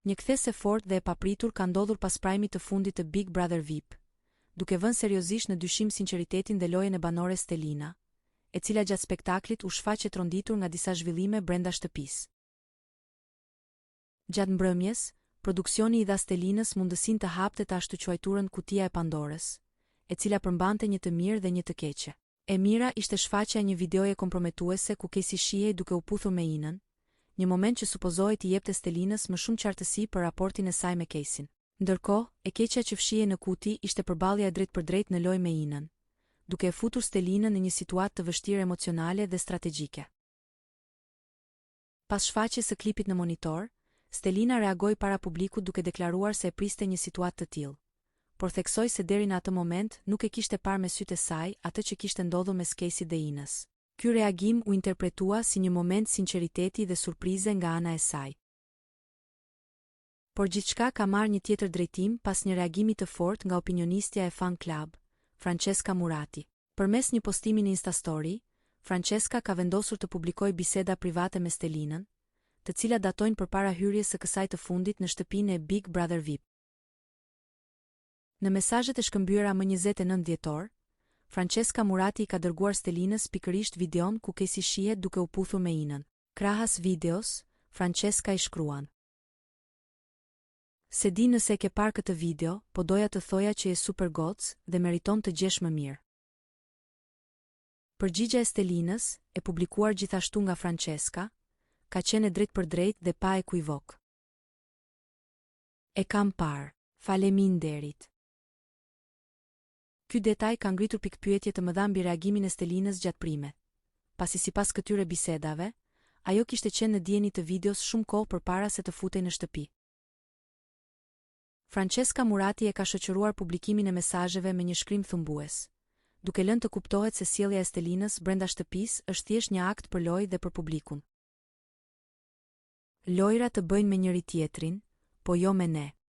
Një kthesë e fortë dhe e papritur ka ndodhur pas prajmit të fundit të Big Brother VIP, duke vënë seriozisht në dyshim sinqeritetin dhe lojën e banores Stelina, e cila gjatë spektaklit u shfaqe tronditur nga disa zhvillime brenda shtëpisë. Gjatë mbrëmjes, produksioni i dha Stelinës mundësinë të hapte të ashtu quajturën kutia e Pandorës, e cila përmbante një të mirë dhe një të keqe. E mira ishte shfaqja e një videoje komprometuese ku Casey shihej duke u puthur me Inën, një moment që supozohej t'i jepte Stelinës më shumë qartësi për raportin e saj me Caseyn. Ndërkohë, e keqja që fshihej në kuti ishte përballja e drejtpërdrejtë në lojë me Inën, duke e futur Stelinën në një situatë të vështirë emocionale dhe strategjike. Pas shfaqjes së klipit në monitor, Stelina reagoi para publikut duke deklaruar se e priste një situatë të tillë, por theksoi se deri në atë moment nuk e kishte parë me sytë e saj atë që kishte ndodhur mes Casey dhe Inës. Ky reagim u interpretua si një moment sinqeriteti dhe surprize nga ana e saj. Por gjithçka ka marrë një tjetër drejtim pas një reagimi të fortë nga opinionistja e Fan Club, Francesca Murati. Përmes një postimi në Instastory, Francesca ka vendosur të publikojë biseda private me Stelinën, të cilat datojnë përpara hyrjes së kësaj të fundit në shtëpinë e Big Brother VIP. Në mesazhet e shkëmbyera më 29 dhjetor, Francesca Murati ka dërguar Stelinës pikërisht videon ku Casey shihet duke u puthur me Inën. Krahas videos, Francesca i shkruan: "Se di nëse e ke parë këtë video, po doja të thoja që je super goc dhe meriton të gjesh më mirë." Përgjigjja e Stelinës, e publikuar gjithashtu nga Francesca, ka qenë drejtpërdrejtë dhe pa ekuivok. "E kam parë. Faleminderit." Ky detaj ka ngritur pikpyetje të mëdha mbi reagimin e Stelinës gjatë primet, pasi sipas këtyre bisedave, ajo kishte qenë në dieni të videos shumë kohë përpara se të futej në shtëpi. Francesca Murati e ka shoqëruar publikimin e mesazheve me një shkrim thumbues, duke lënë të kuptohet se sjellja e Stelinës brenda shtëpisë është thjesht një akt për lojë dhe për publikun. "Lojra të bëjnë me njëri tjetrin, po jo me ne."